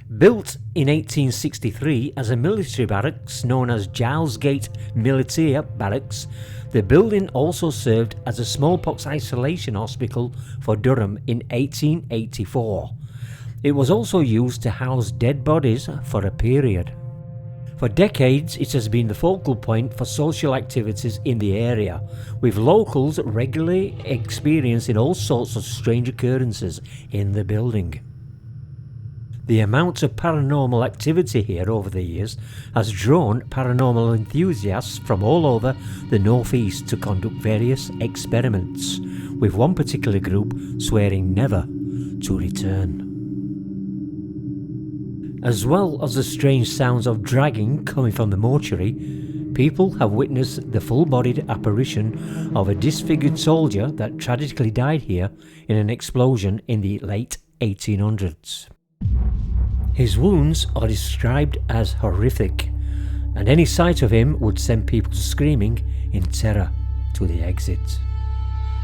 Built in 1863 as a military barracks known as Giles Gate Military Barracks, the building also served as a smallpox isolation hospital for Durham in 1884. It was also used to house dead bodies for a period. For decades, it has been the focal point for social activities in the area, with locals regularly experiencing all sorts of strange occurrences in the building. The amount of paranormal activity here over the years has drawn paranormal enthusiasts from all over the northeast to conduct various experiments, with one particular group swearing never to return. As well as the strange sounds of dragging coming from the mortuary, people have witnessed the full-bodied apparition of a disfigured soldier that tragically died here in an explosion in the late 1800s. His wounds are described as horrific, and any sight of him would send people screaming in terror to the exit.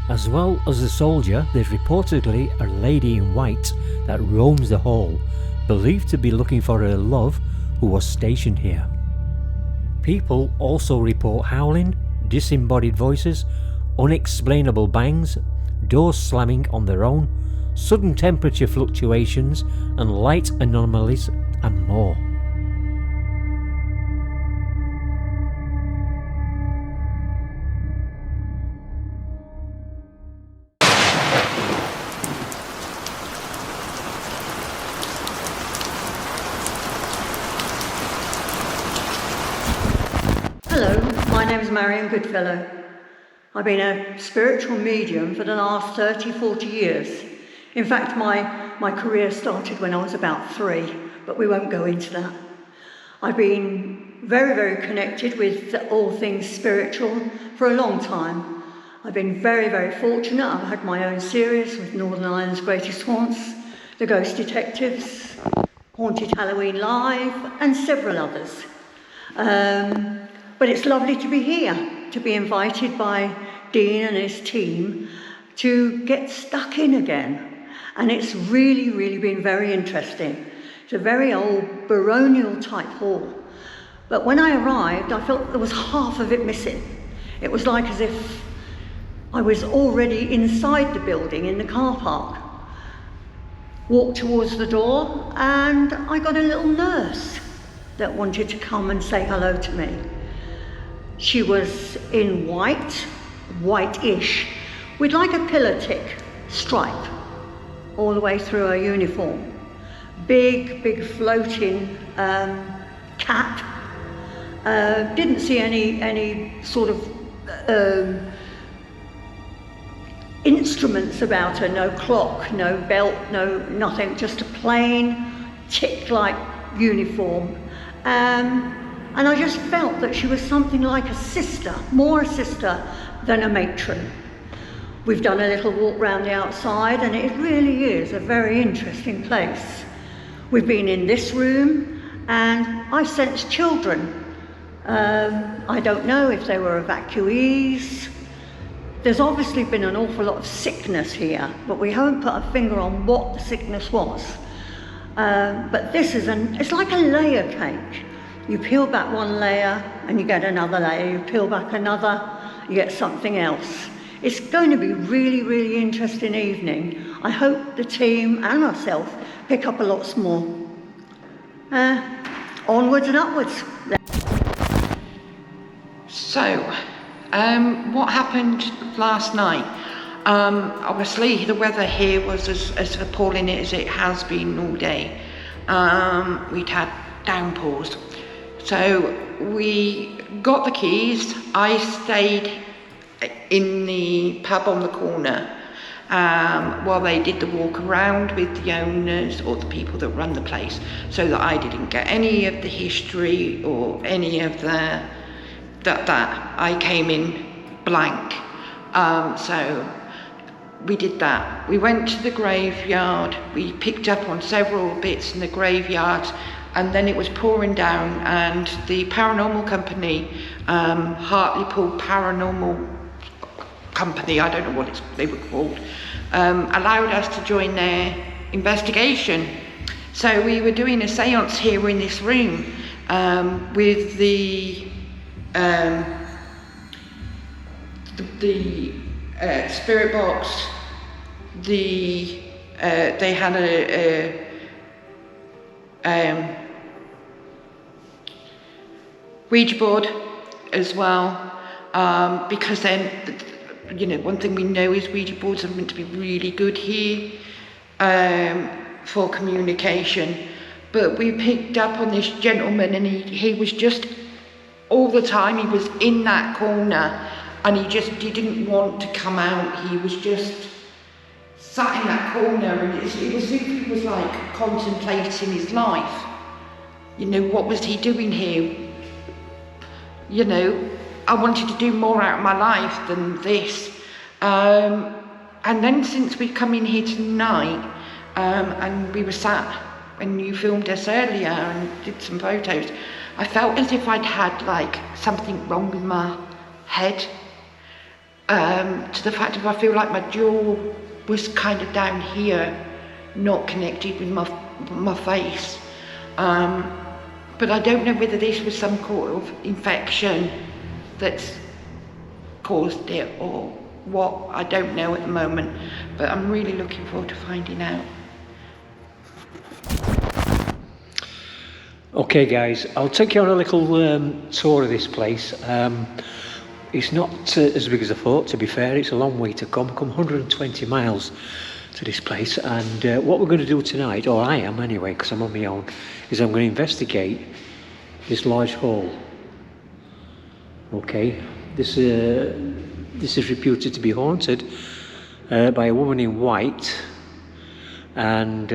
As well as the soldier, there's reportedly a lady in white that roams the hall, believed to be looking for her love who was stationed here. People also report howling, disembodied voices, unexplainable bangs, doors slamming on their own, sudden temperature fluctuations and light anomalies and more. Hello, my name is Marion Goodfellow. I've been a spiritual medium for the last 30-40 years. In fact, my career started when I was about 3, but we won't go into that. I've been very, very connected with all things spiritual for a long time. I've been very, very fortunate. I've had my own series with Northern Ireland's Greatest Haunts, The Ghost Detectives, Haunted Halloween Live, and several others. But it's lovely to be here, to be invited by Dean and his team to get stuck in again. And it's really, really been very interesting. It's a very old baronial type hall. But when I arrived, I felt there was half of it missing. It was like as if I was already inside the building in the car park. Walked towards the door and I got a little nurse that wanted to come and say hello to me. She was in white, whitish, with like a pillar tick stripe all the way through her uniform. Big floating cap. Didn't see any sort of instruments about her, no clock, no belt, no nothing, just a plain tick-like uniform. And I just felt that she was something like a sister, more a sister than a matron. We've done a little walk round the outside and it really is a very interesting place. We've been in this room and I sensed children. I don't know if they were evacuees. There's obviously been an awful lot of sickness here, but we haven't put a finger on what the sickness was. But this is it's like a layer cake. You peel back one layer and you get another layer. You peel back another, you get something else. It's going to be really, really interesting evening. I hope the team and myself pick up a lot more. Onwards and upwards. So, what happened last night? Obviously the weather here was as appalling as it has been all day. We'd had downpours. So we got the keys. I stayed in the pub on the corner while they did the walk around with the owners or the people that run the place, so that I didn't get any of the history or any of that I came in blank. So we did that. We went to the graveyard. We picked up on several bits in the graveyard, and then it was pouring down, and the paranormal company, Hartlepool Paranormal Company, I don't know what they were called, allowed us to join their investigation. So we were doing a seance here in this room with the spirit box. They had a Ouija board as well, because then, you know, one thing we know is Ouija boards are meant to be really good here for communication. But we picked up on this gentleman, and he was just, all the time he was in that corner, and he didn't want to come out. He was just sat in that corner, and it was as if he was like contemplating his life. You know, what was he doing here? You know, I wanted to do more out of my life than this. And then since we've come in here tonight, and we were sat, and you filmed us earlier and did some photos, I felt as if I'd had like something wrong with my head, to the fact of I feel like my jaw was kind of down here, not connected with my face. But I don't know whether this was some sort of infection that's caused it or what. I don't know at the moment, but I'm really looking forward to finding out. Okay guys, I'll take you on a little tour of this place. It's not as big as I thought, to be fair. It's a long way to come 120 miles to this place, and what we're going to do tonight, or I am anyway, because I'm on my own, is I'm going to investigate this large hall. Okay, this is reputed to be haunted by a woman in white, and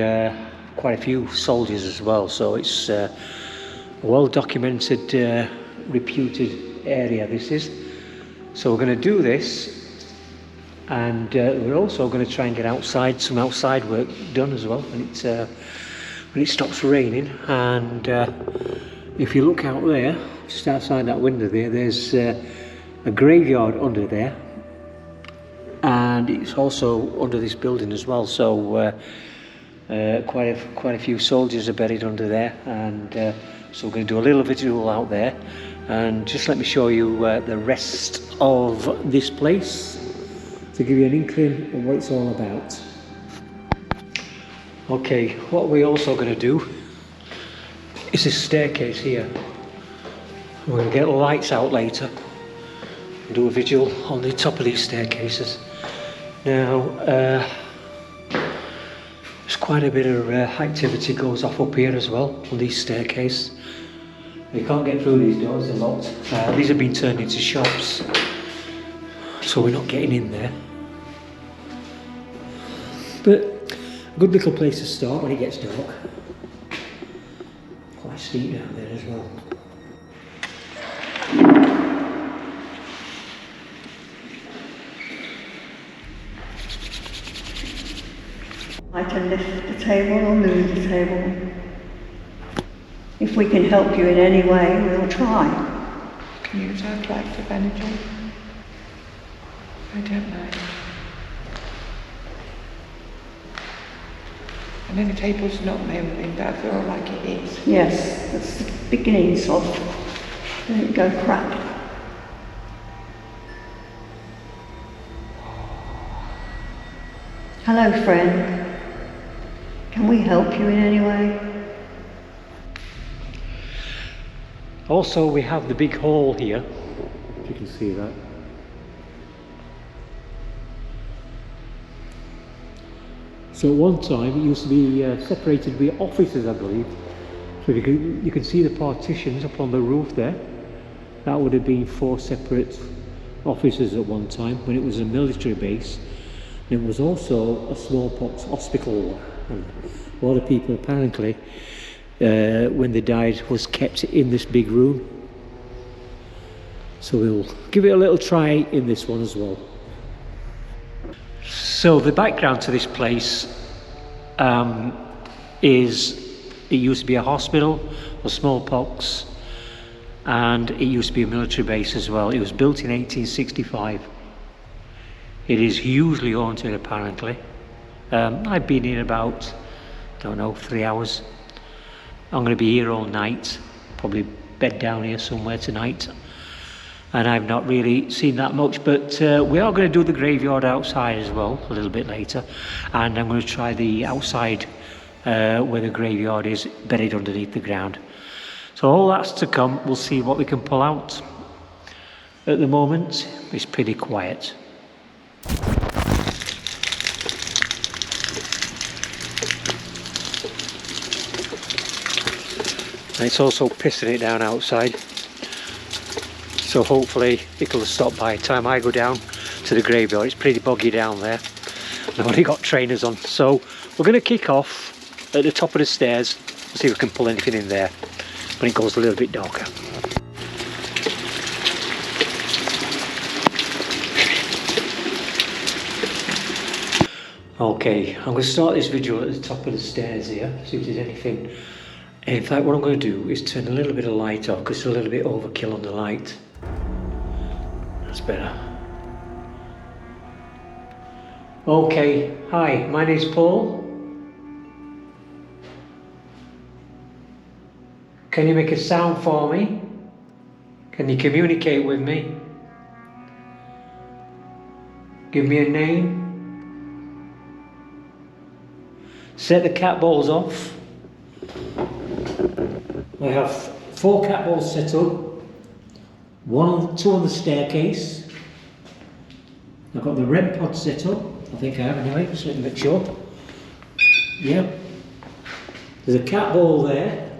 quite a few soldiers as well, so it's a well documented, reputed area this is. So we're going to do this, and we're also going to try and get some outside work done as well when it stops raining. And if you look out there, just outside that window there's a graveyard under there, and it's also under this building as well, so quite a few soldiers are buried under there, and so we're going to do a little visual out there, and just let me show you the rest of this place to give you an inkling of what it's all about. Okay, what we're also going to do is this staircase here. We're going to get the lights out later and do a visual on the top of these staircases. Now, there's quite a bit of activity goes off up here as well on these staircases. You can't get through these doors, they're locked. These have been turned into shops, so we're not getting in there. But a good little place to start when it gets dark. Quite steep down there as well. I can lift the table or move the table. If we can help you in any way, we'll try. Can you use our collective energy? I don't know. I know the table's not moving, but I feel like it is. Yes, that's the beginnings of, there you go, crack. Hello, friend. Can we help you in any way? Also, we have the big hall here, if you can see that. So at one time it used to be separated by offices, I believe. So you can see the partitions up on the roof there. That would have been 4 separate offices at one time when it was a military base. And it was also a smallpox hospital. And a lot of people apparently, when they died, was kept in this big room. So we'll give it a little try in this one as well. So the background to this place is it used to be a hospital for smallpox, and it used to be a military base as well. It was built in 1865. It is hugely haunted apparently. I've been here about don't know, 3 hours. I'm going to be here all night, probably bed down here somewhere tonight. And I've not really seen that much, but we are going to do the graveyard outside as well a little bit later, and I'm going to try the outside where the graveyard is buried underneath the ground. So all that's to come. We'll see what we can pull out. At the moment it's pretty quiet. And it's also pissing it down outside, so hopefully it'll stop by the time I go down to the graveyard. It's pretty boggy down there. I've already got trainers on, so we're going to kick off at the top of the stairs and see if we can pull anything in there when it goes a little bit darker. Okay, I'm going to start this video at the top of the stairs here, see if there's anything. In fact, what I'm going to do is turn a little bit of light off because it's a little bit overkill on the light. That's better. Okay, hi, my name's Paul. Can you make a sound for me? Can you communicate with me? Give me a name. Set the cat balls off. I have 4 cat balls set up. 2 on the staircase. I've got the REM pod set up. I think I have anyway, just let me make sure. Yep. There's a cat ball there.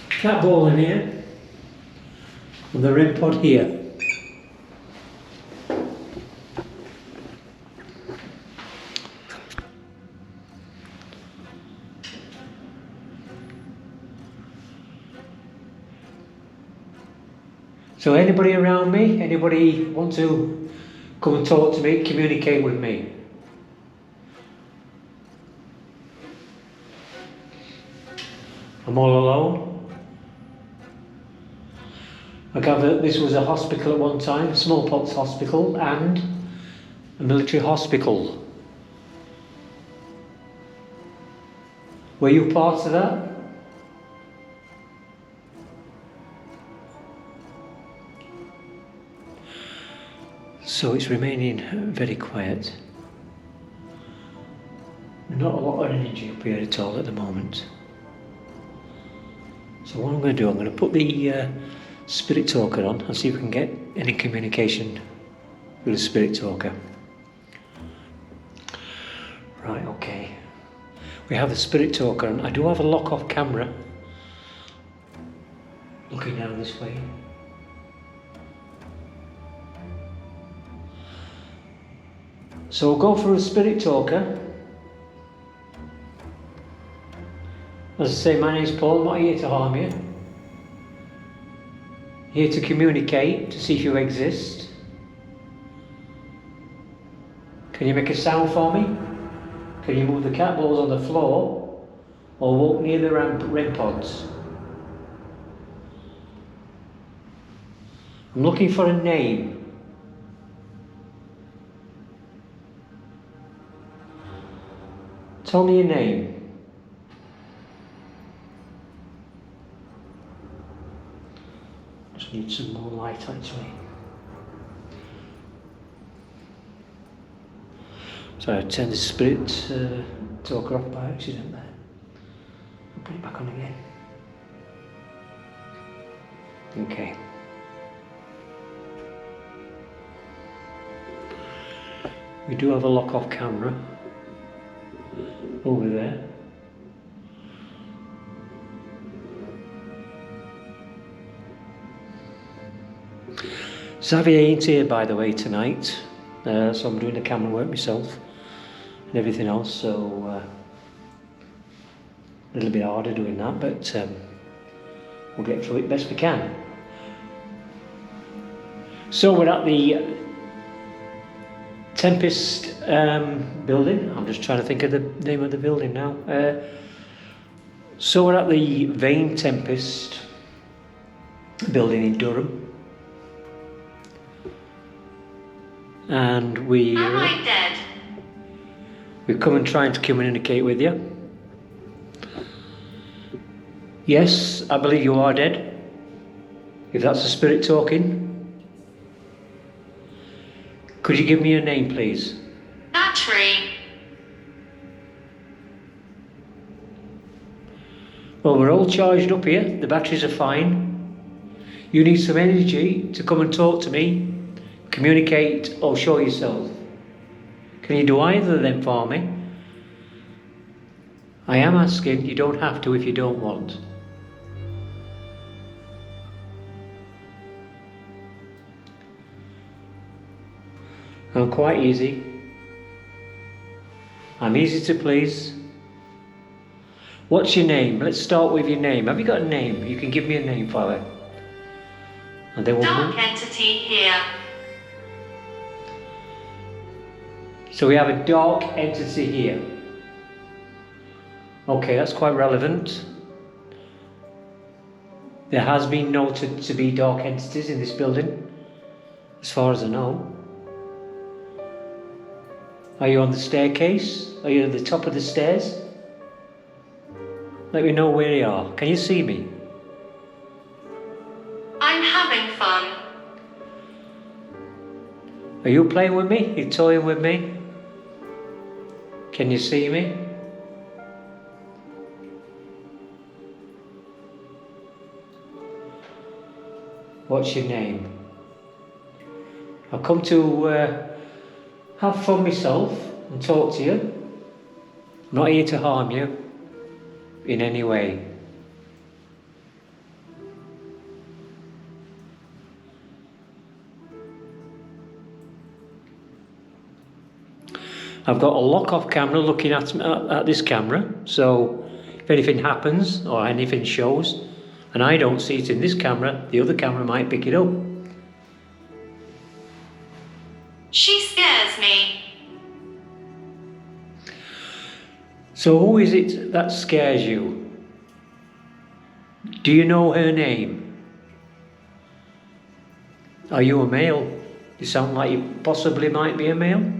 Cat ball in here. And the REM pod here. So anybody around me, anybody want to come and talk to me, communicate with me? I'm all alone. I gather this was a hospital at one time, Smallpox hospital and a military hospital. Were you part of that? So it's remaining very quiet. Not a lot of energy up here at all at the moment. So what I'm going to do, I'm going to put the spirit talker on and see if we can get any communication with the spirit talker. Right, okay. We have the spirit talker and I do have a lock-off camera looking down this way. So we'll go for a spirit talker. As I say, my name's Paul, I'm not here to harm you. Here to communicate, to see if you exist. Can you make a sound for me? Can you move the cat balls on the floor or walk near the REM pods? I'm looking for a name. Tell me your name. Just need some more light actually. So I turned the spirit talker off by accident there. I'll put it back on again. Okay. We do have a lock-off camera over there. Xavier ain't here by the way tonight, so I'm doing the camera work myself and everything else, so a little bit harder doing that, but we'll get through it best we can. So we're at the Tempest building. I'm just trying to think of the name of the building now. So we're at the Vane Tempest building in Durham. And Am I dead? We've come and trying to communicate with you. Yes, I believe you are dead. If that's the spirit talking. Could you give me your name, please? Battery. Well, we're all charged up here. The batteries are fine. You need some energy to come and talk to me, communicate, or show yourself. Can you do either of them for me? I am asking. You don't have to if you don't want. I'm quite easy. I'm easy to please. What's your name? Let's start with your name. Have you got a name? You can give me a name for it. And then we'll Dark move. entity here. So we have a dark entity here. Okay, that's quite relevant. There has been noted to be dark entities in this building, as far as I know. Are you on the staircase? Are you at the top of the stairs? Let me know where you are. Can you see me? I'm having fun. Are you playing with me? Are you toying with me? Can you see me? What's your name? I've come to have fun myself and talk to you. I'm not here to harm you in any way. I've got a lock-off camera looking at this camera, so if anything happens or anything shows and I don't see it in this camera, the other camera might pick it up. She scares me. So who is it that scares you? Do you know her name? Are you a male? You sound like you possibly might be a male.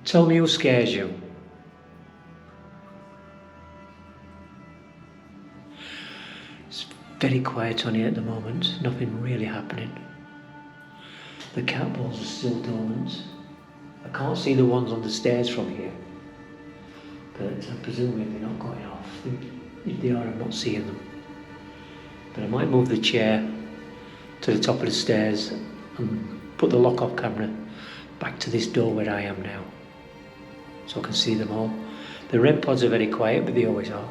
Tell me who scares you. It's very quiet on here at the moment. Nothing really happening. The cat balls are still dormant. I can't see the ones on the stairs from here. But I'm presuming they're not going off. If they are, I'm not seeing them. But I might move the chair to the top of the stairs and put the lock-off camera back to this door where I am now, so I can see them all. The REM pods are very quiet, but they always are.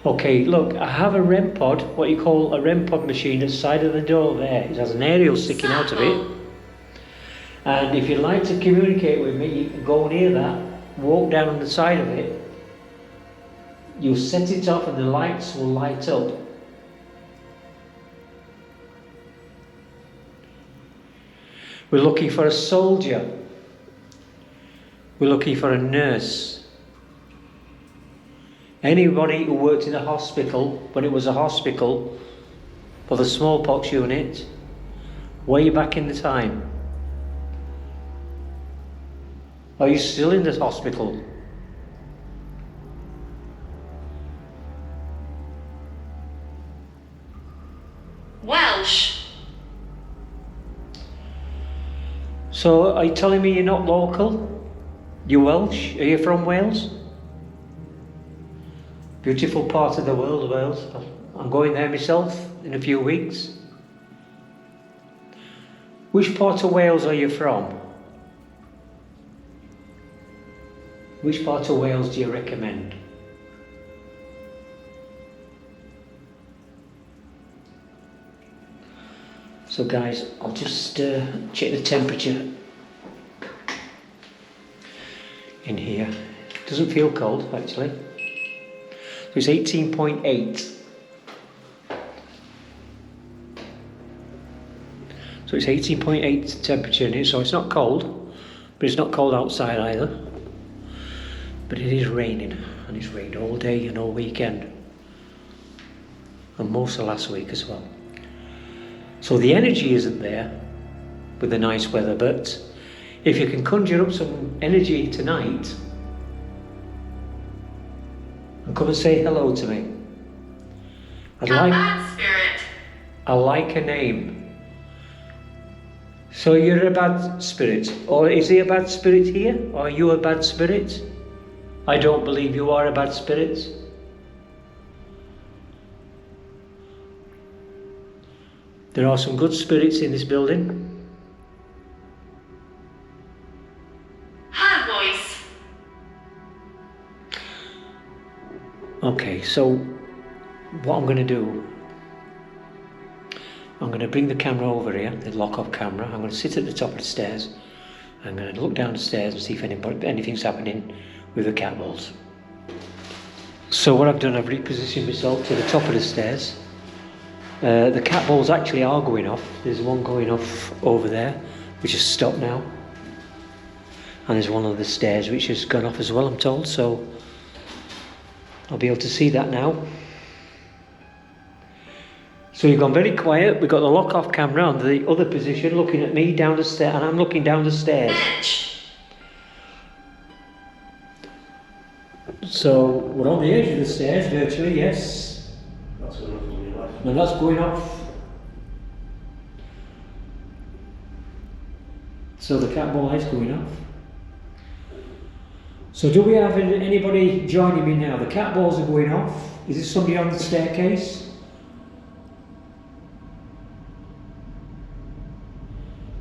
Okay, look, I have a REM pod, what you call a REM pod machine at the side of the door there. It has an aerial sticking out of it. And if you'd like to communicate with me, you can go near that, walk down on the side of it. You'll set it off and the lights will light up. We're looking for a soldier. We're looking for a nurse. Anybody who worked in a hospital, when it was a hospital for the smallpox unit, way back in the time. Are you still in this hospital? Welsh. So, are you telling me you're not local? You're Welsh? Are you from Wales? Beautiful part of the world, Wales. I'm going there myself in a few weeks. Which part of Wales are you from? Which part of Wales do you recommend? So guys, I'll just check the temperature in here. It doesn't feel cold actually. So it's 18.8. So it's 18.8 temperature in here, so it's not cold, but it's not cold outside either. But it is raining, and it's rained all day and all weekend, and most of last week as well. So the energy isn't there with the nice weather, but if you can conjure up some energy tonight and come and say hello to me. A bad spirit. I like a name. So you're a bad spirit, or is he a bad spirit here? Or are you a bad spirit? I don't believe you are a bad spirit. There are some good spirits in this building. Her voice. Okay, so what I'm going to do, I'm going to bring the camera over here, the lock-off camera. I'm going to sit at the top of the stairs. I'm going to look down the stairs and see if anything's happening with the cat balls. So what I've done, I've repositioned myself to the top of the stairs. The cat balls actually are going off. There's one going off over there, which has stopped now. And there's one on the stairs which has gone off as well, I'm told, so I'll be able to see that now. So you've gone very quiet. We've got the lock-off camera on the other position looking at me down the stairs, and I'm looking down the stairs. Edge. So we're on the edge of the stairs virtually, yes. And that's going off. So the cat ball is going off. So do we have anybody joining me now? The cat balls are going off. Is there somebody on the staircase?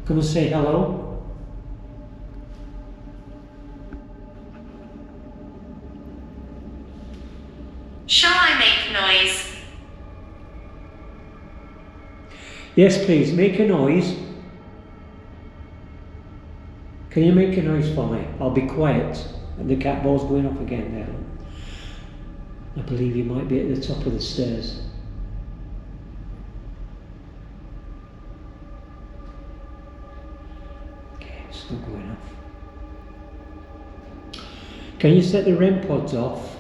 Come and say hello. Shall I make noise? Yes, please, make a noise. Can you make a noise for me? I'll be quiet. And the cat ball's going off again there. I believe you might be at the top of the stairs. Okay, it's still going off. Can you set the REM pods off?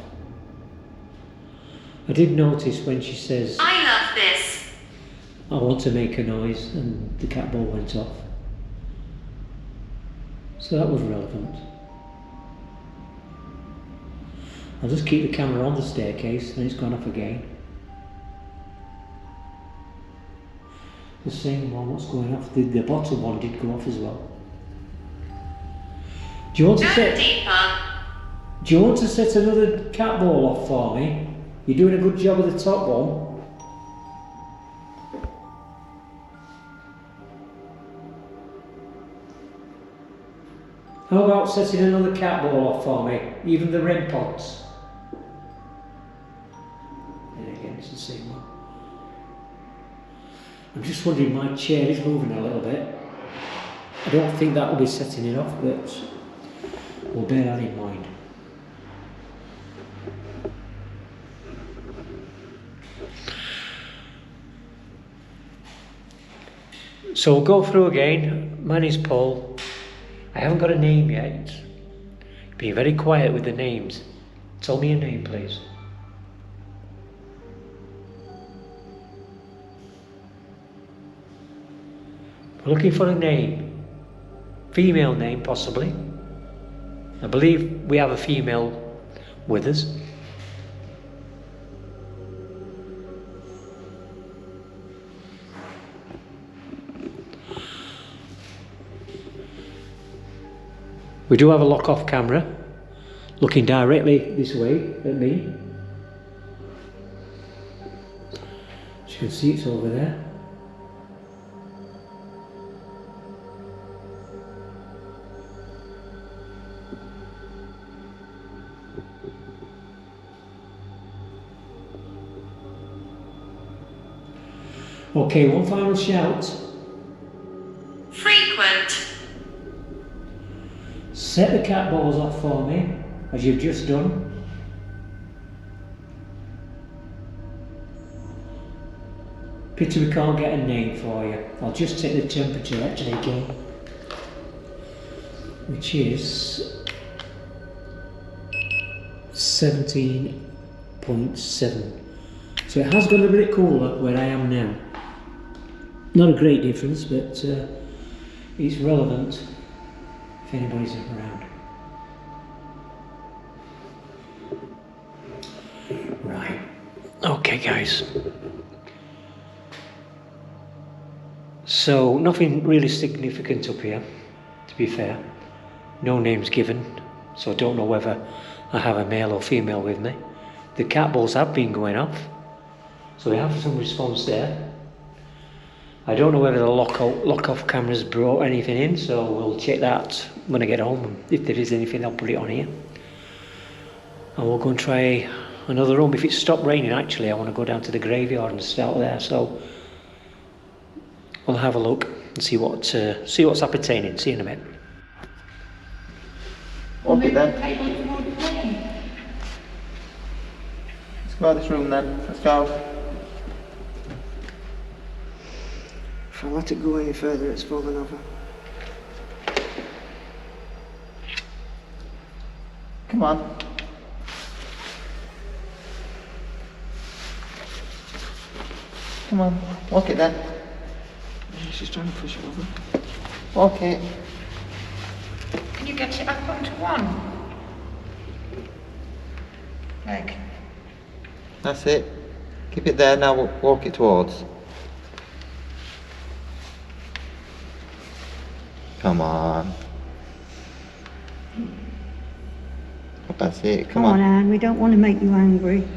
I did notice when she says, I love this. I want to make a noise, and the cat ball went off. So that was relevant. I'll just keep the camera on the staircase, and it's gone off again. The same one, what's going off? The bottom one did go off as well. Do you want to Go deeper. Do you want to set another cat ball off for me? You're doing a good job with the top one. How about setting another cat ball off for me? Even the REM pods. And again, it's the same one. I'm just wondering, my chair is moving a little bit. I don't think that will be setting it off, but we'll bear that in mind. So we'll go through again. My name's Paul. I haven't got a name yet. Be very quiet with the names. Tell me your name, please. We're looking for a name. Female name, possibly. I believe we have a female with us. We do have a lock-off camera looking directly this way at me. As you can see, it's over there. Okay, one final shout. Frequent. Set the cat balls off for me, as you've just done. Pity we can't get a name for you. I'll just take the temperature actually again, which is 17.7. So it has gone a bit cooler where I am now. Not a great difference, but it's relevant if anybody's around. Right. Okay, guys. So, nothing really significant up here, to be fair. No names given, so I don't know whether I have a male or female with me. The cat balls have been going off, so we have some response there. I don't know whether the lock-off cameras brought anything in, so we'll check that when I get home. If there is anything, I'll put it on here. And we'll go and try another room. If it's stopped raining, actually, I want to go down to the graveyard and start there. So we'll have a look and see what's appertaining. See you in a minute. Okay then. Let's go out this room then. Let's go. If I let it go any further, it's falling over. Come on. Come on. Walk it then. Yeah, she's trying to push it over. Walk it. Can you get it up onto one leg? That's it. Keep it there now. Walk it towards. Come on. That's it. Come on. Anne, we don't want to make you angry.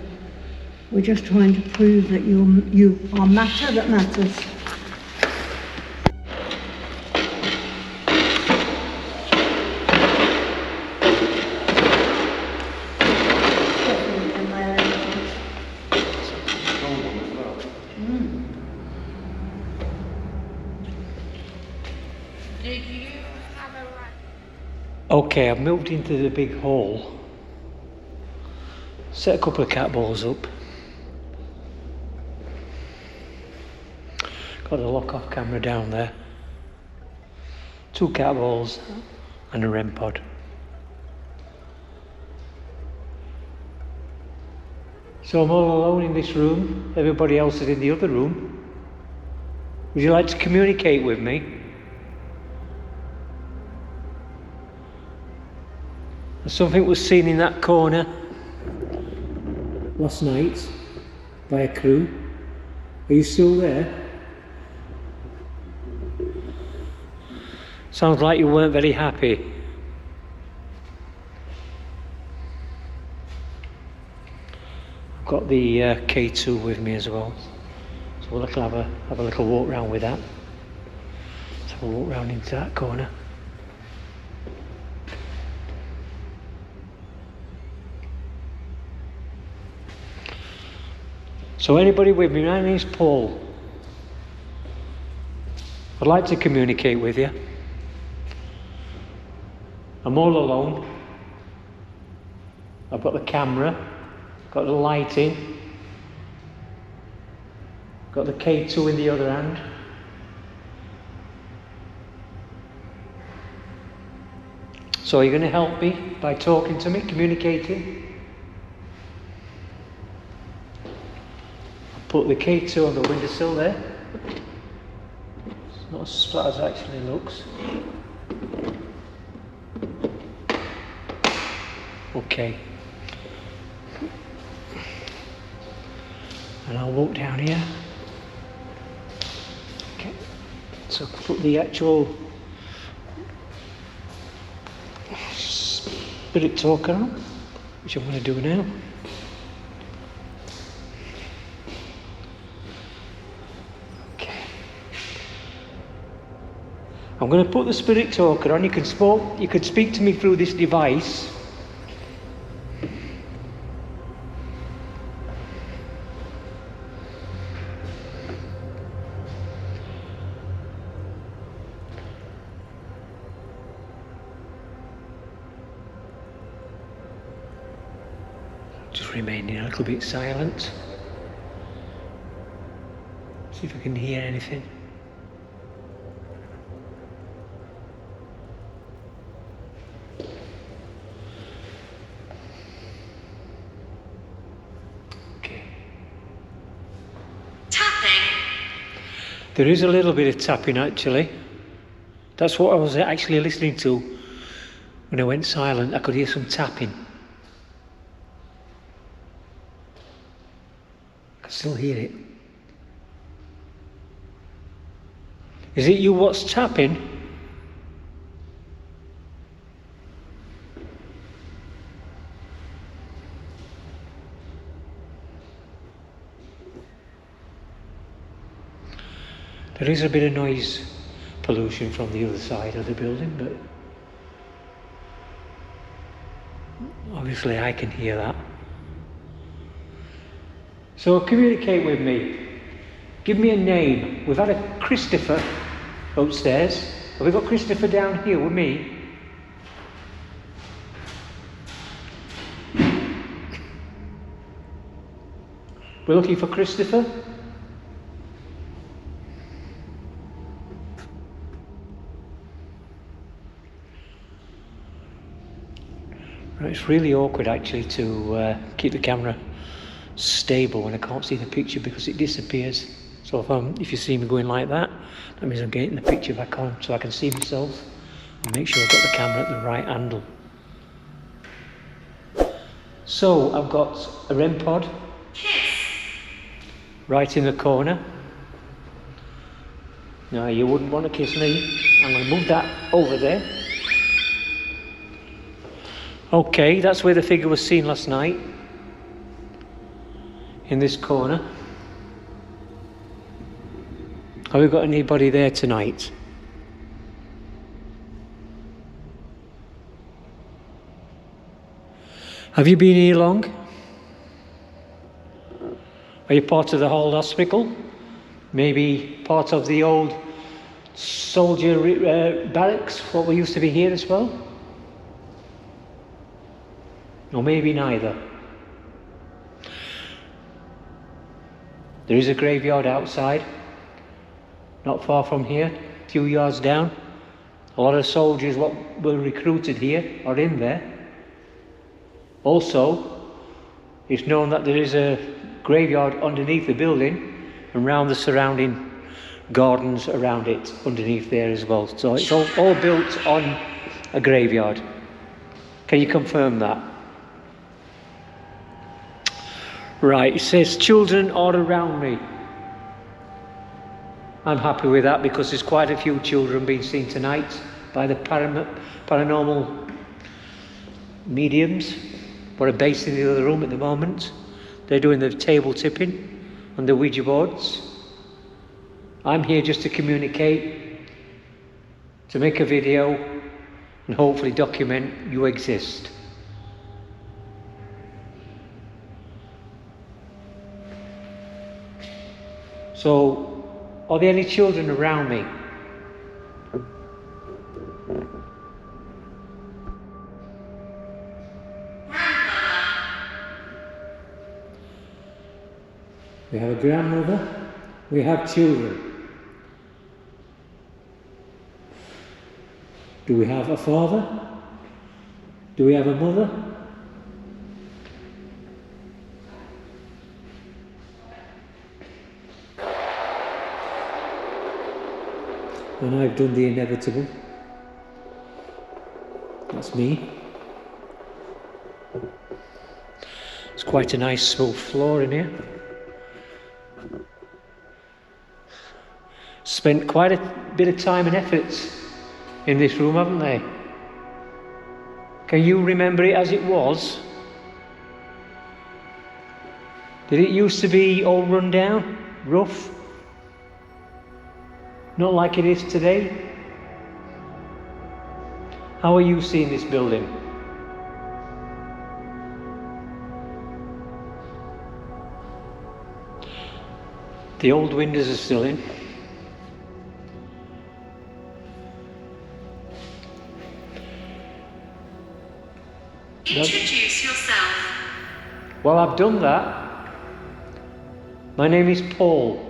We're just trying to prove that you are matter that matters. Did you have a right? Okay, I've moved into the big hall. Set a couple of cat balls up. Got the lock-off camera down there. 2 cat balls and a REM pod. So I'm all alone in this room. Everybody else is in the other room. Would you like to communicate with me? Something was seen in that corner last night by a crew. Are you still there? Sounds like you weren't very happy. I've got the K2 with me as well, so we'll have a little walk round with that. Let's have a walk round into that corner. So anybody with me? My name's Paul. I'd like to communicate with you. I'm all alone. I've got the camera, got the lighting, got the K2 in the other hand. So are you going to help me by talking to me, communicating? Put the K2 on the windowsill there. It's not as flat as it actually looks. Okay. And I'll walk down here. Okay. So put the actual spirit talker on, which I'm going to do now. I'm going to put the spirit talker on. You can speak to me through this device. Just remaining a little bit silent. See if I can hear anything. There is a little bit of tapping actually. That's what I was actually listening to when I went silent. I could hear some tapping. I can still hear it. Is it you what's tapping? There is a bit of noise pollution from the other side of the building, but obviously I can hear that. So communicate with me. Give me a name. We've had a Christopher upstairs. Have we got Christopher down here with me? We're looking for Christopher. Right, it's really awkward actually to keep the camera stable when I can't see the picture because it disappears. So if you see me going like that, that means I'm getting the picture back on so I can see myself and make sure I've got the camera at the right angle. So I've got a REM pod right in the corner. Now you wouldn't want to kiss me. I'm going to move that over there. Okay, that's where the figure was seen last night. In this corner. Have we got anybody there tonight? Have you been here long? Are you part of the whole hospital? Maybe part of the old soldier barracks, what we used to be here as well? Or maybe neither. There is a graveyard outside, not far from here, a few yards down. A lot of soldiers what were recruited here are in there. Also, it's known that there is a graveyard underneath the building and round the surrounding gardens around it, underneath there as well. So it's all built on a graveyard. Can you confirm that? Right, it says children are around me. I'm happy with that because there's quite a few children being seen tonight by the paranormal mediums what are based in the other room at the moment. They're doing the table tipping and the Ouija boards. I'm here just to communicate, to make a video and hopefully document you exist. So, are there any children around me? We have a grandmother. We have children. Do we have a father? Do we have a mother? And I've done the inevitable. That's me. It's quite a nice smooth floor in here. Spent quite a bit of time and effort in this room, haven't they? Can you remember it as it was? Did it used to be all run down, rough? Not like it is today? How are you seeing this building? The old windows are still in. Introduce yourself. Well, I've done that. My name is Paul.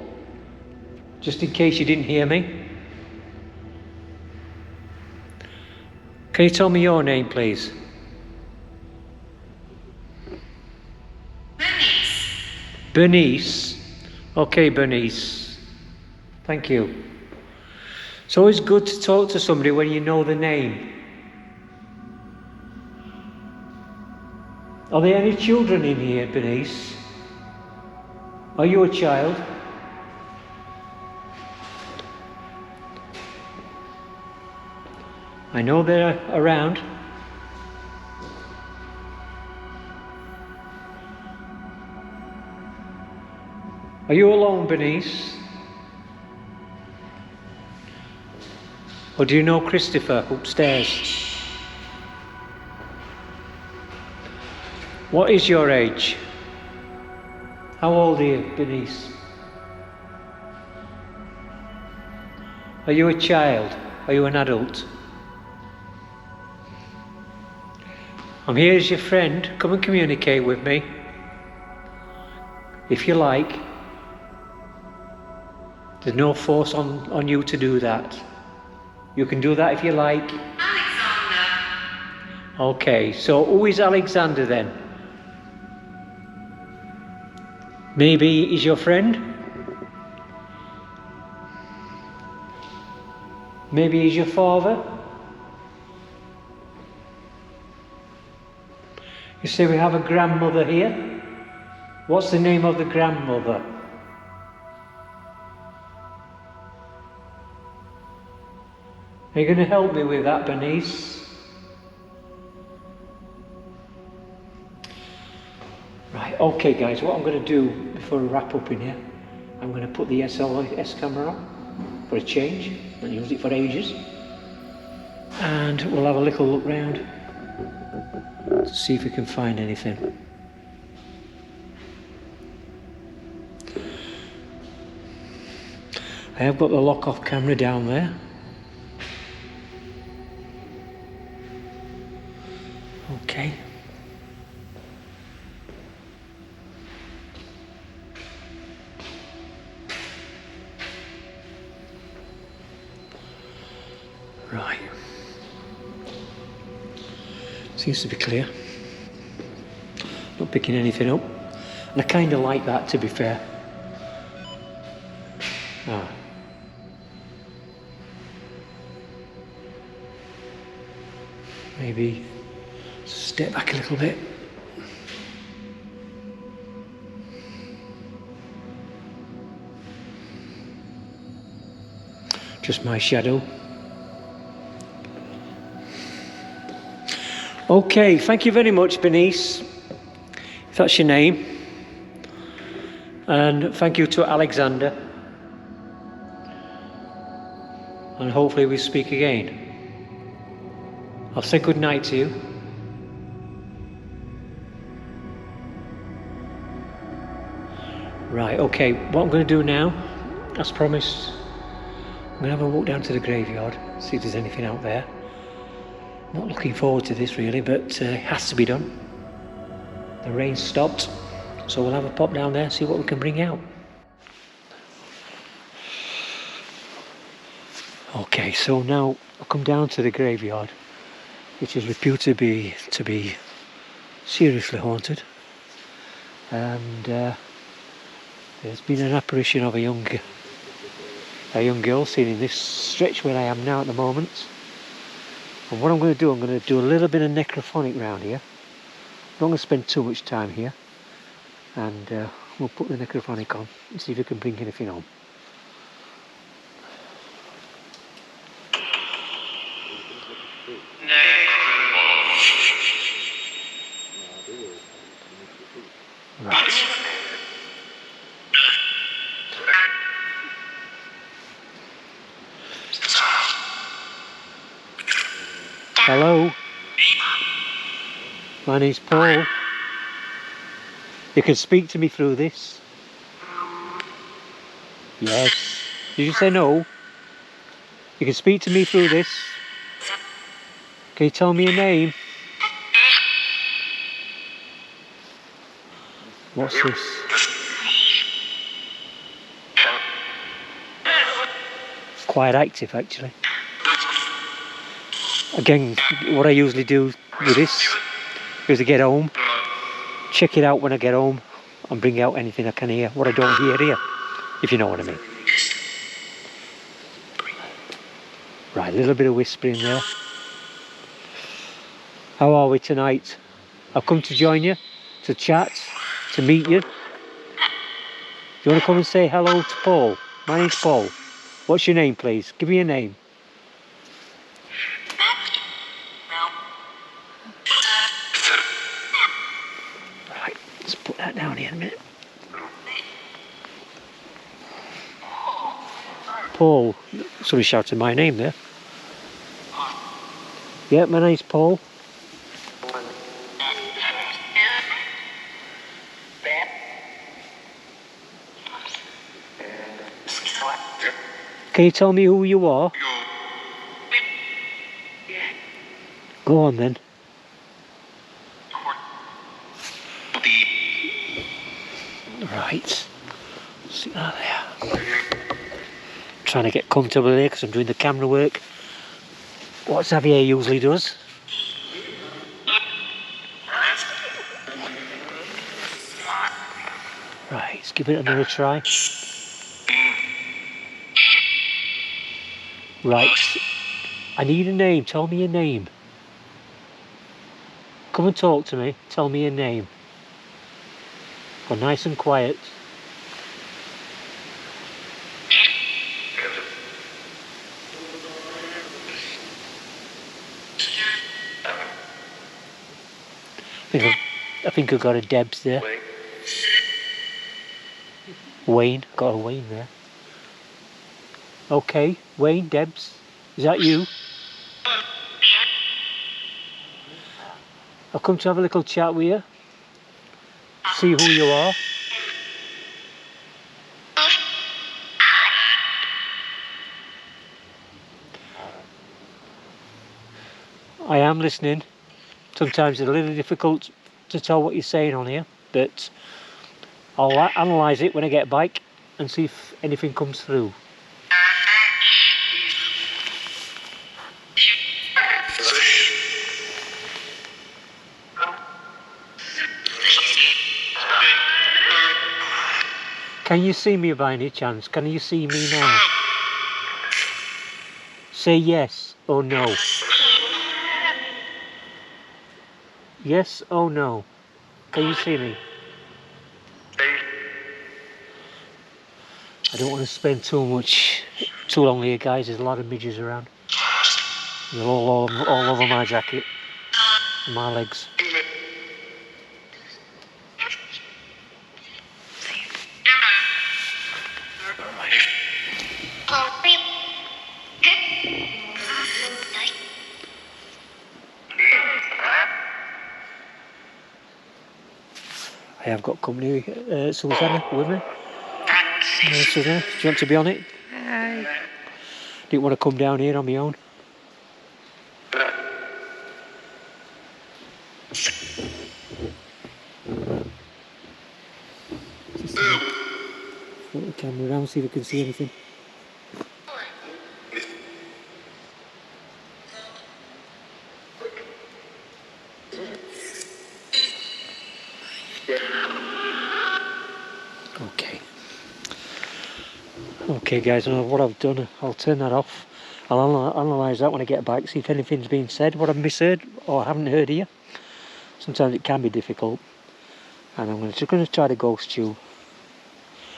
Just in case you didn't hear me. Can you tell me your name, please? Bernice. Bernice. Okay, Bernice. Thank you. It's always good to talk to somebody when you know the name. Are there any children in here, Bernice? Are you a child? I know they're around. Are you alone, Bernice? Or do you know Christopher upstairs? What is your age? How old are you, Bernice? Are you a child? Are you an adult? I'm here as your friend. Come and communicate with me. If you like. There's no force on you to do that. You can do that if you like. Alexander. Okay, so who is Alexander then? Maybe he's your friend? Maybe he's your father? You say we have a grandmother here? What's the name of the grandmother? Are you going to help me with that, Bernice? Right, okay guys, what I'm going to do before we wrap up in here, I'm going to put the SLS camera on for a change. I haven't used it for ages. And we'll have a little look round to see if we can find anything. I have got the lock-off camera down there. Okay. Right. Seems to be clear. Not picking anything up. And I kind of like that, to be fair. Ah. Maybe step back a little bit. Just my shadow. Okay, thank you very much, Bernice, if that's your name. And thank you to Alexander. And hopefully we speak again. I'll say good night to you. Right, okay, what I'm going to do now, as promised, I'm going to have a walk down to the graveyard, see if there's anything out there. Not looking forward to this really, but it has to be done. The rain stopped, so we'll have a pop down there, see what we can bring out. Okay, so now I've come down to the graveyard, which is reputed to be seriously haunted. And there's been an apparition of a young girl seen in this stretch where I am now at the moment. And what I'm going to do a little bit of necrophonic round here. I'm not going to spend too much time here. And we'll put the necrophonic on and see if we can bring anything on. Right. Hello, my name's Paul. You can speak to me through this. Yes. Did you say no? You can speak to me through this. Can you tell me your name? What's this? Quite active actually. Again, what I usually do with this is to get home, check it out when I get home and bring out anything I can hear, what I don't hear here, if you know what I mean. Right, a little bit of whispering there. How are we tonight? I've come to join you, to chat, to meet you. Do you want to come and say hello to Paul? My name's Paul. What's your name, please? Give me a name. Right, let's put that down here in a minute. Paul. Somebody shouted my name there. Yeah, my name's Paul. Can you tell me who you are? Go on then. Right. See that there. Trying to get comfortable here because I'm doing the camera work. What Xavier usually does. Right, let's give it another try. Right, I need a name. Tell me a name. Come and talk to me. Tell me a name. Go nice and quiet. I think I've got a Debs there. Wayne, got a Wayne there. Okay, Wayne, Debs, is that you? I've come to have a little chat with you. See who you are. I am listening. Sometimes it's a little difficult to tell what you're saying on here, but I'll analyse it when I get back and see if anything comes through. Can you see me by any chance? Can you see me now? Say yes or no. Yes or no? Can you see me? I don't want to spend too long here, guys. There's a lot of midges around. They're all over my jacket and my legs. I have got company, Susanna with me. Susanna, do you want to be on it? Didn't want to come down here on my own. Put the camera around, see if we can see anything. Okay guys, I know what I've done. I'll turn that off. I'll analyse that when I get back, see if anything's been said, what I've misheard or haven't heard here. Sometimes it can be difficult. And I'm just going to try the ghost tube.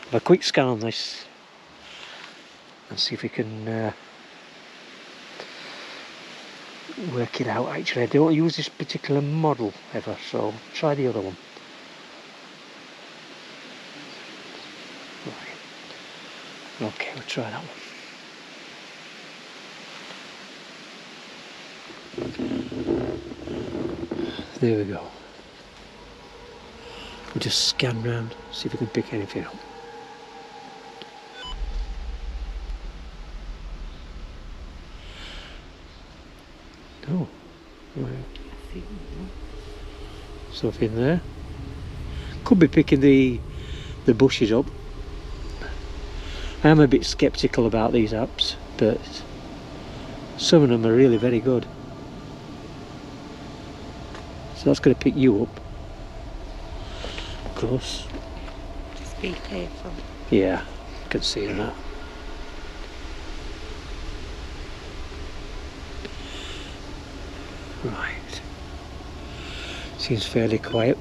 Have a quick scan on this and see if we can work it out. Actually, I don't use this particular model ever, so try the other one. Okay, we'll try that one. There we go. We'll just scan round, see if we can pick anything up. Oh, right. Something there. Could be picking the bushes up. I am a bit sceptical about these apps, but some of them are really very good. So that's going to pick you up. Close. Just be careful. Yeah, I can see that. Right. Seems fairly quiet.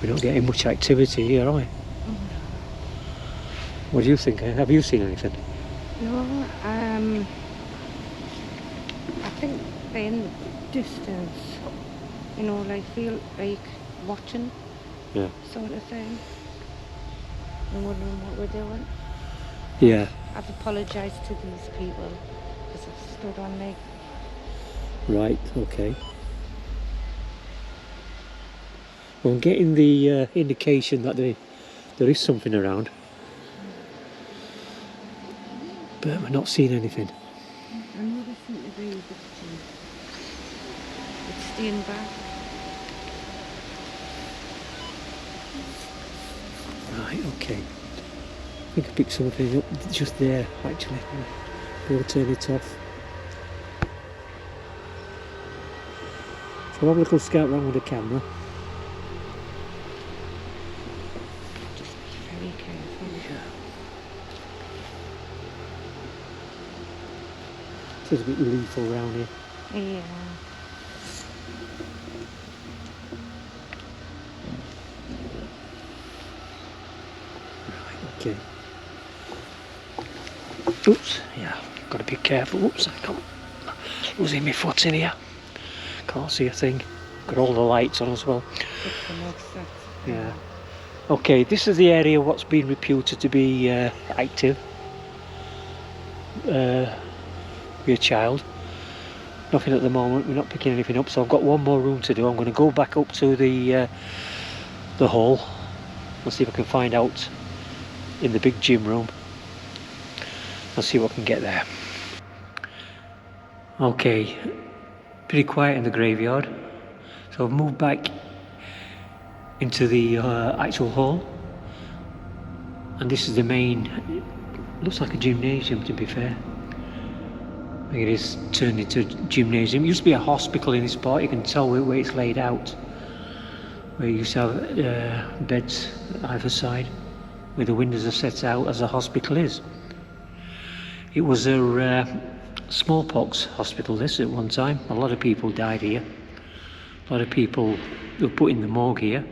We're not getting much activity here, are we? What do you think? Have you seen anything? No, I think they're in the distance. You know, like feel like watching, Yeah. sort of thing. And wondering what we're doing. Yeah. I've apologised to these people because I've stood on me. Right, okay. Well, I'm getting the indication that there is something around. But we're not seeing anything. I know they seem to be, but it's staying back. Right, okay. I think I picked something up just there, actually. We'll turn it off. So I'll have a little scout around with the camera. Just be very careful. Yeah. It's a bit lethal around here. Yeah. Right, okay. Oops, yeah, got to be careful. Oops, I can't. Losing my foot in here. Can't see a thing. Got all the lights on as well. It's the next set. Yeah. Okay, this is the area what's been reputed to be active. Be a child. Nothing at the moment. We're not picking anything up, so I've got one more room to do. I'm going to go back up to the hall and see if I can find out in the big gym room. I'll see what I can get there. Okay, pretty quiet in the graveyard, so I've moved back into the actual hall, and this is the main. Looks like a gymnasium, to be fair. I think it is turned into a gymnasium. It used to be a hospital in this part. You can tell where it's laid out, where you used to have beds either side, where the windows are set out as a hospital is. It was a smallpox hospital, this, at one time. A lot of people died here. A lot of people were put in the morgue here,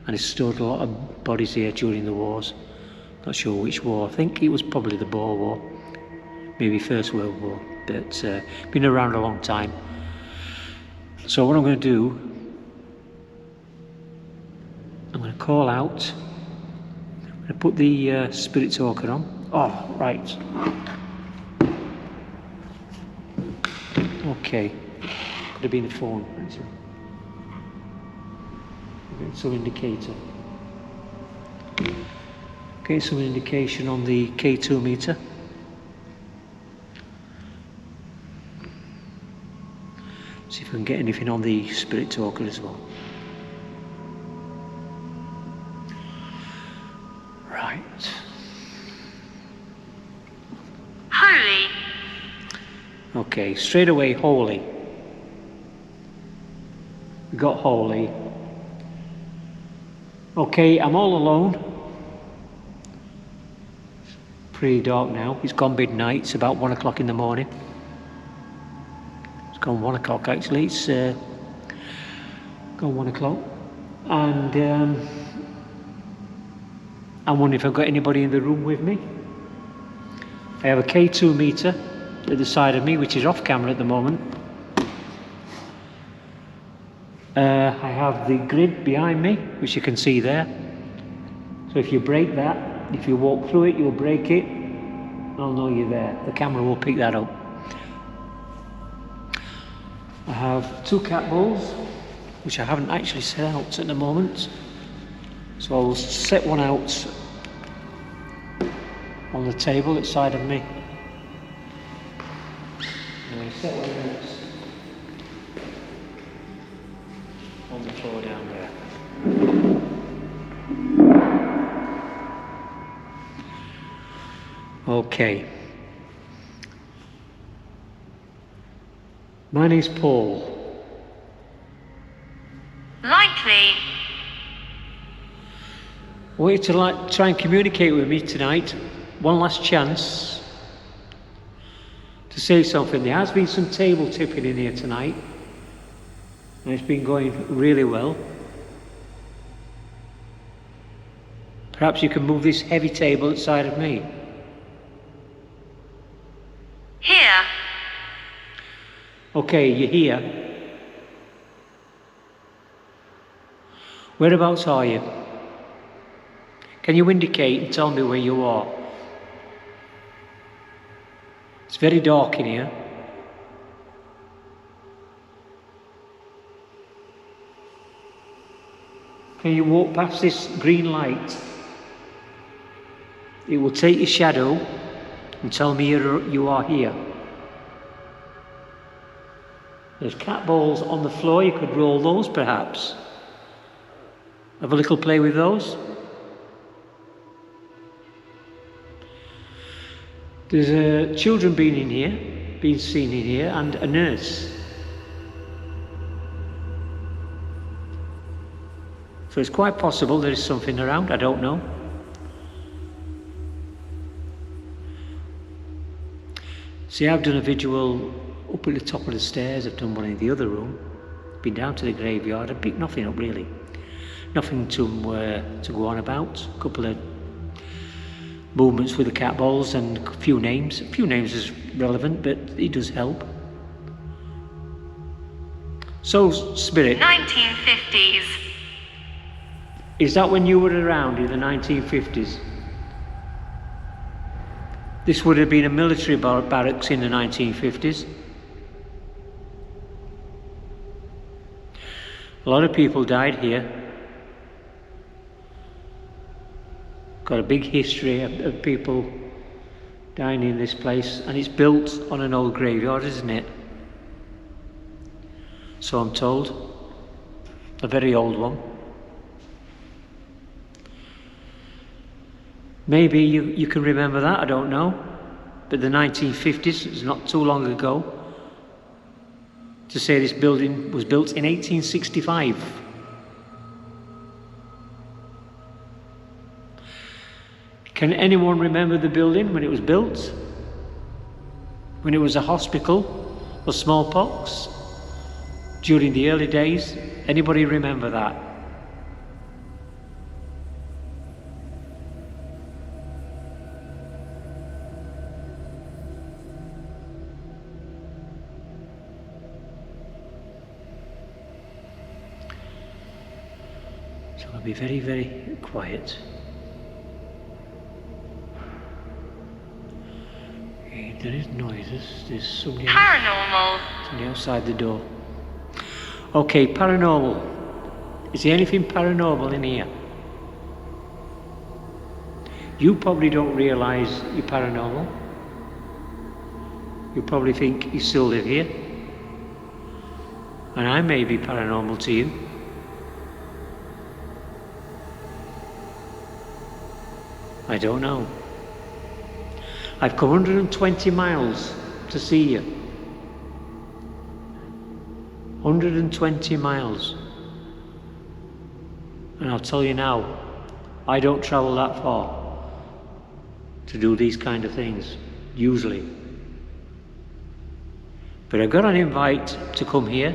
and it stored a lot of bodies here during the wars. Not sure which war. I think it was probably the Boer War, maybe First World War, but been around a long time. So what I'm going to do, I'm going to call out. I'm going to put the spirit talker on. Oh, right. Okay, could have been the phone. Some indicator. Okay, some indication on the K2 meter. See if we can get anything on the spirit talker as well. Right. Holy. Okay, straight away, holy. We got holy. Okay, I'm all alone. Pretty dark now. It's gone midnight. It's about 1 o'clock in the morning. It's gone 1 o'clock actually. It's gone 1 o'clock. And I'm wondering if I've got anybody in the room with me. I have a K2 meter at the side of me, which is off camera at the moment. I have the grid behind me, which you can see there. So if you break that, if you walk through it, you'll break it. I'll know you're there. The camera will pick that up. I have 2 cat balls, which I haven't actually set out at the moment. So I'll set one out on the table at the side of me. And I'll set one out on the floor down there. Okay. My name's Paul. Likely. I want you to try and communicate with me tonight. one last chance to say something. There has been some table tipping in here tonight, and it's been going really well. Perhaps you can move this heavy table outside of me. Here. Okay, you're here. Whereabouts are you? Can you indicate and tell me where you are? It's very dark in here. Can you walk past this green light? It will take your shadow and tell me you are here. There's cat balls on the floor. You could roll those perhaps. Have a little play with those. There's children being seen in here, and a nurse. So it's quite possible there is something around, I don't know. See, I've done a visual up at the top of the stairs, I've done one in the other room, been down to the graveyard, I picked nothing up really. Nothing to go on about. A couple of movements with the cat balls and a few names. A few names is relevant, but it does help. So, Spirit. 1950s. Is that when you were around in the 1950s? This would have been a military barracks in the 1950s. A lot of people died here. Got a big history of people dying in this place, and it's built on an old graveyard, isn't it? So I'm told. A very old one. Maybe you can remember that, I don't know. But the 1950s is not too long ago. To say this building was built in 1865. Can anyone remember the building when it was built? When it was a hospital for smallpox? During the early days? Anybody remember that? So I'll be very, very quiet. There is noises. There's somebody outside the door. Okay, paranormal. Is there anything paranormal in here? You probably don't realise you're paranormal. You probably think you still live here. And I may be paranormal to you. I don't know. I've come 120 miles to see you. 120 miles. And I'll tell you now, I don't travel that far to do these kind of things, usually. But I got an invite to come here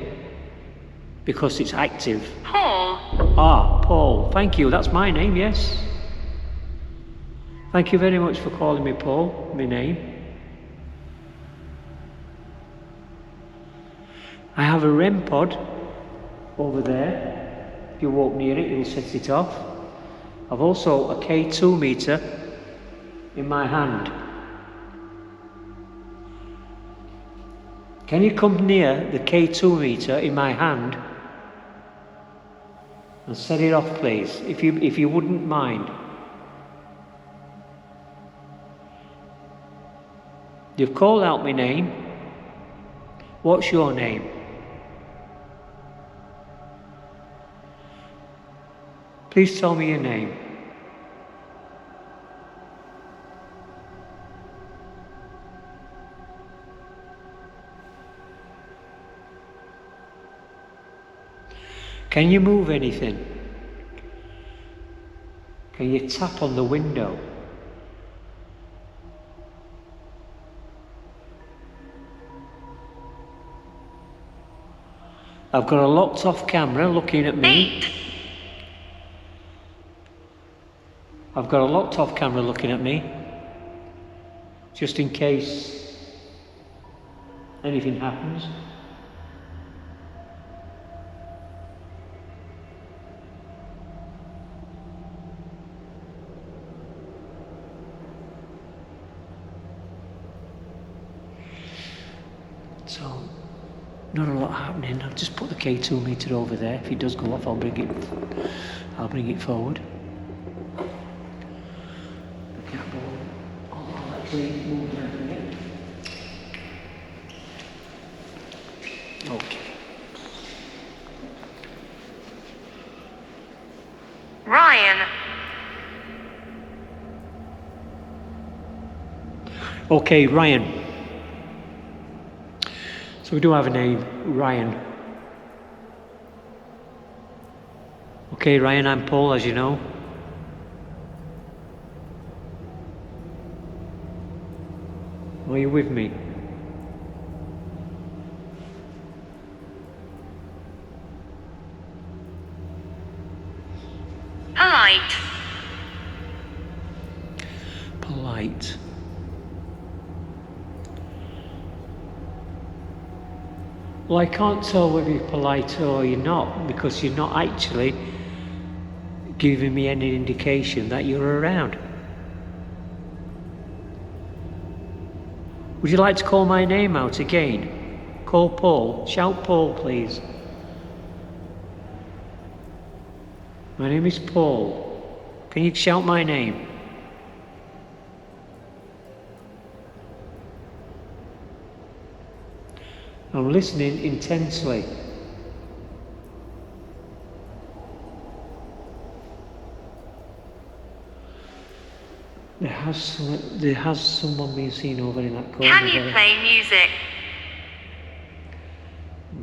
because it's active. Paul. Ah, Paul. Thank you. That's my name, yes. Thank you very much for calling me Paul, my name. I have a REM pod over there. If you walk near it, it'll set it off. I've also a K2 meter in my hand. Can you come near the K2 meter in my hand and set it off, please, if you wouldn't mind? You've called out my name. What's your name? Please tell me your name. Can you move anything? Can you tap on the window? I've got a locked off camera looking at me. 8. I've got a locked off camera looking at me. Just in case anything happens. So, not a lot happening. I'll just put the K2 meter over there. If it does go off, I'll bring it forward. The cat ball. Oh, that tree moved down a bit. Okay. Ryan. Okay, Ryan. So we do have a name, Ryan. Okay, Ryan, I'm Paul, as you know. Are you with me? Polite. Polite. Well, I can't tell whether you're polite or you're not, because you're not actually giving me any indication that you're around. Would you like to call my name out again? Call Paul. Shout Paul, please. My name is Paul. Can you shout my name? I'm listening intensely. There has someone been seen over in that corner. Can you there. play music?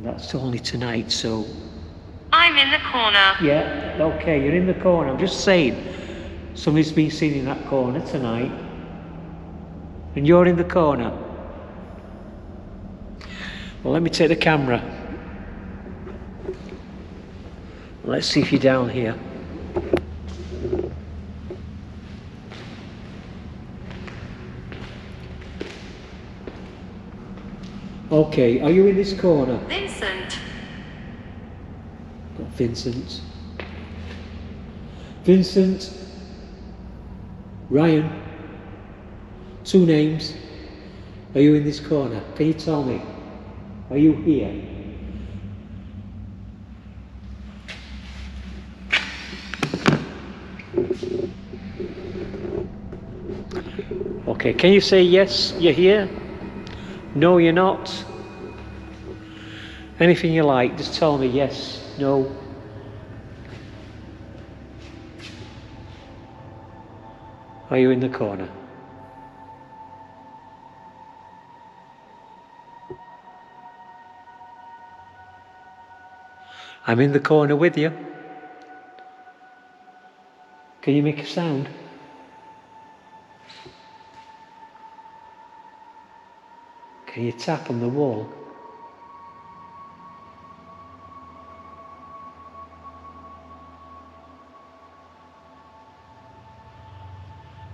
That's only tonight, so... I'm in the corner. Yeah, okay, you're in the corner. I'm just saying, somebody's been seen in that corner tonight. And you're in the corner. Well, let me take the camera. Let's see if you're down here. Okay, are you in this corner? Vincent. Got Vincent. Vincent. Ryan. 2 names. Are you in this corner? Can you tell me? Are you here? Okay, can you say yes, you're here? No, you're not? Anything you like, just tell me yes, no. Are you in the corner? I'm in the corner with you. Can you make a sound? Can you tap on the wall?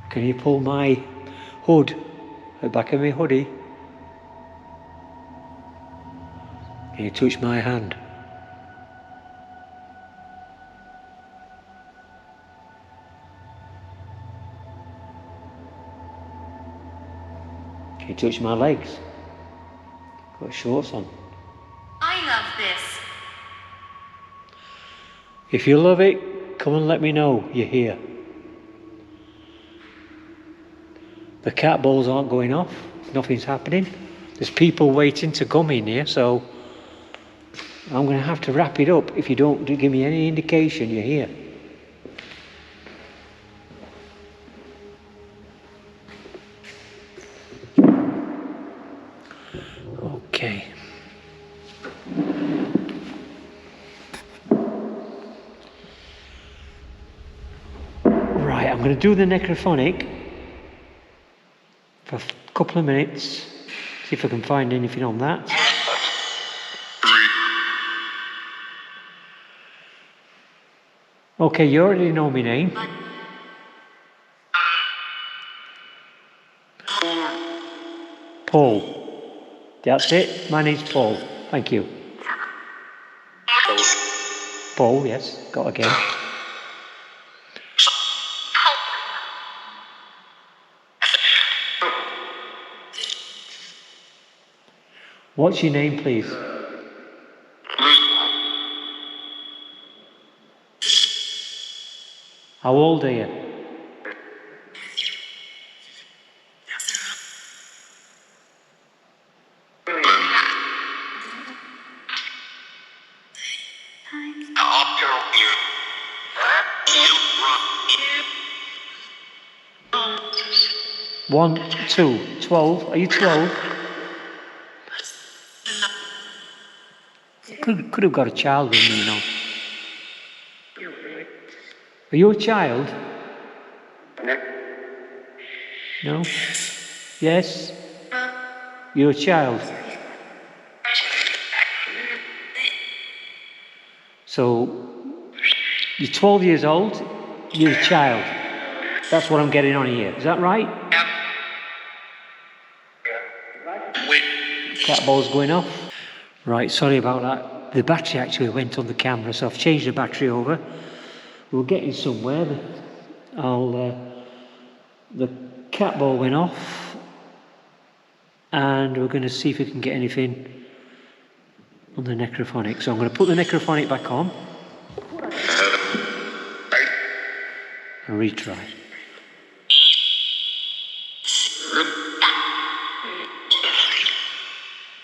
Can you pull my hood, the back of my hoodie? Can you touch my hand? Can you touch my legs? Got shorts on. I love this. If you love it, come and let me know you're here. The cat balls aren't going off. Nothing's happening. There's people waiting to come in here, so I'm going to have to wrap it up if you don't give me any indication you're here. Okay. Right, I'm going to do the necrophonic for a couple of minutes, see if I can find anything on that. 3, Okay, you already know my name. Paul. That's it. My name's Paul. Thank you. Paul, yes. Got again. What's your name, please? How old are you? One, two, 12. Are you 12? Could have got a child with me, you know. Are you a child? No? Yes? You're a child? So, you're 12 years old, you're a child. That's what I'm getting on here. Is that right? Cat ball's going off. Right, sorry about that. The battery actually went on the camera, so I've changed the battery over. We're getting somewhere. The cat ball went off, and we're going to see if we can get anything on the necrophonic. So I'm going to put the necrophonic back on and retry.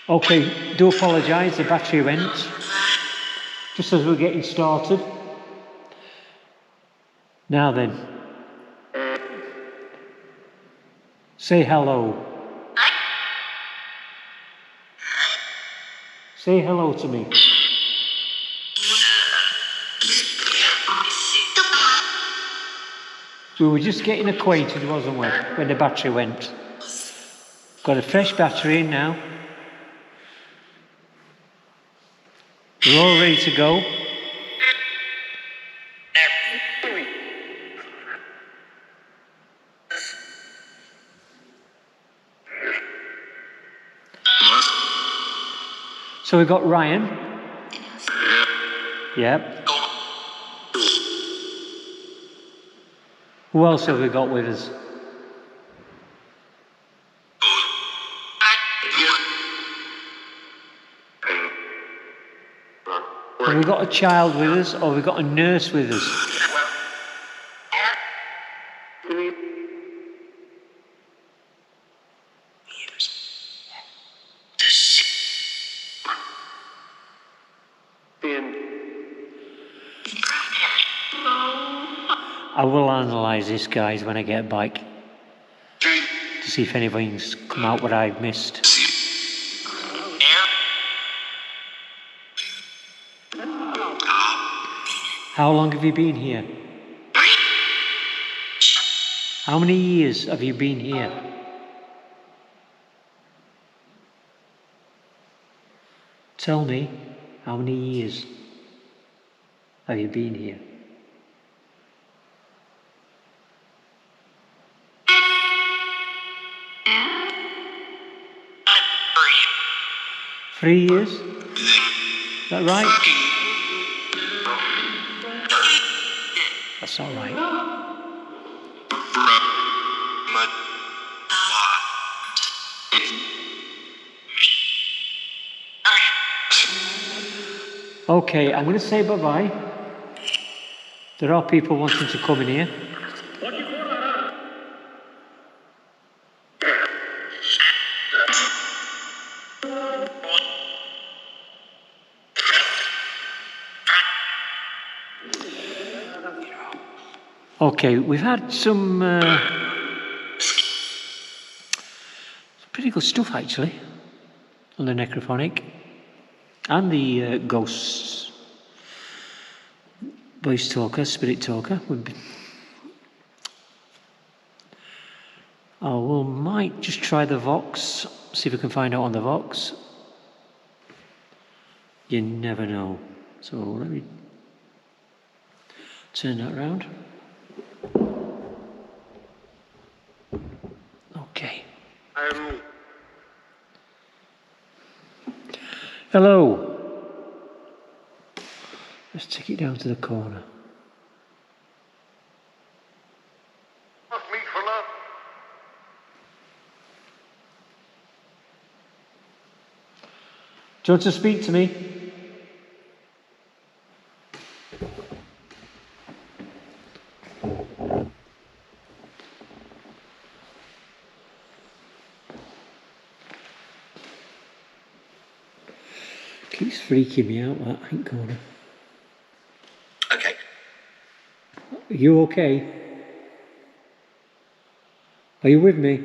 Okay, do apologise, the battery went just as we're getting started. Now then, say hello. Say hello to me. We were just getting acquainted, wasn't we, when the battery went. Got a fresh battery in now. We're all ready to go. So we've got Ryan. Yep. Who else have we got with us? Have we got a child with us, or have we got a nurse with us? I will analyse this, guys, when I get back to see if anything's come out what I've missed. How long have you been here? How many years have you been here? Tell me, how many years have you been here? Three years? Is that right? That's all right. Okay, I'm going to say bye-bye. There are people wanting to come in here. Okay, we've had some pretty good stuff actually on the necrophonic and the ghosts, voice talker, spirit talker. We might just try the Vox, see if we can find out on the Vox. You never know. So let me Turn that round. Okay. Hello. Let's take it down to the corner. Do you want to speak to me? Keeps freaking me out, that pink corner. Okay. Are you okay? Are you with me?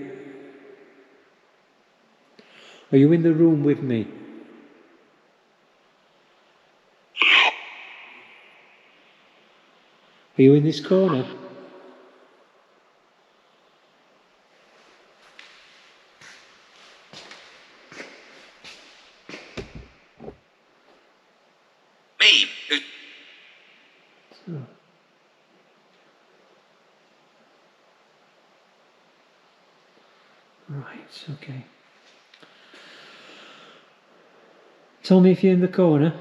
Are you in the room with me? Are you in this corner? Me? Oh. Right, okay. Tell me if you're in the corner.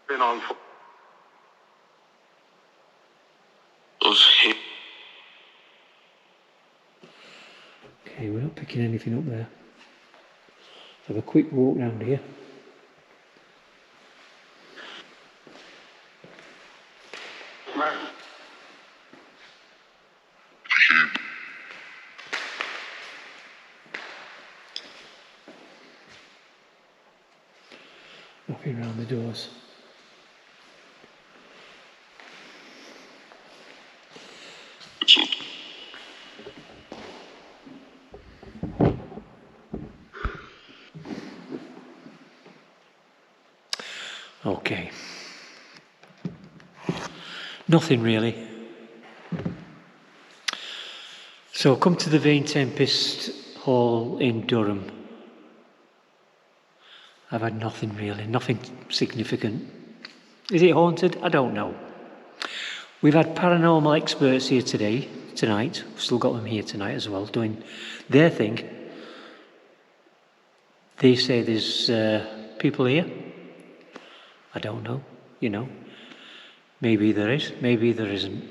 Been on for... Okay, we're not picking anything up there. Let's have a quick walk round here. Nothing around the doors. Okay. Nothing really. So come to the Vane Tempest Hall in Durham. I've had nothing really, nothing significant. Is it haunted? I don't know. We've had paranormal experts here tonight. We've still got them here tonight as well, doing their thing. They say there's people here. I don't know, you know. Maybe there is, maybe there isn't.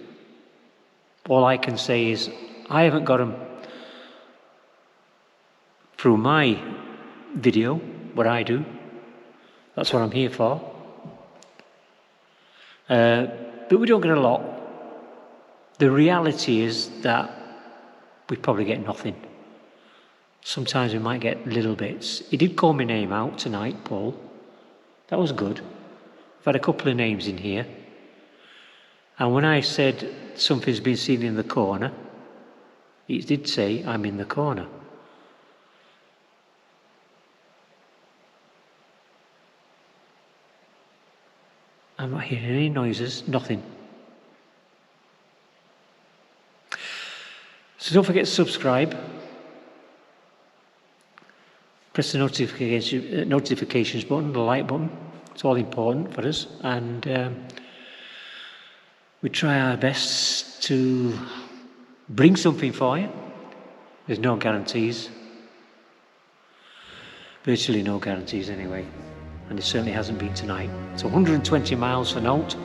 All I can say is I haven't got them through my video, what I do. That's what I'm here for. But we don't get a lot. The reality is that we probably get nothing. Sometimes we might get little bits. He did call my name out tonight, Paul. That was good. I've had a couple of names in here. And when I said something's been seen in the corner, he did say I'm in the corner. I'm not hearing any noises, nothing. So don't forget to subscribe. Press the notifications button, the like button. It's all important for us. And we try our best to bring something for you. There's no guarantees. Virtually no guarantees anyway. And it certainly hasn't been tonight. It's 120 miles for note.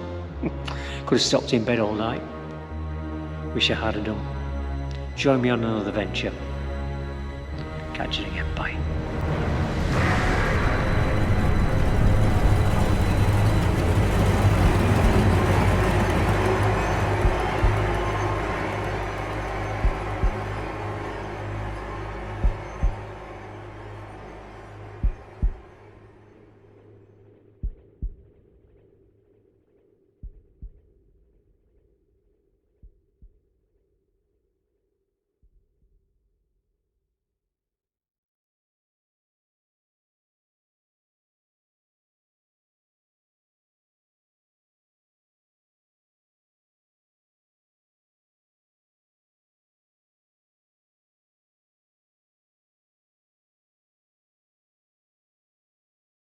Could have stopped in bed all night. Wish I had done. Join me on another venture. Catch you again. Bye.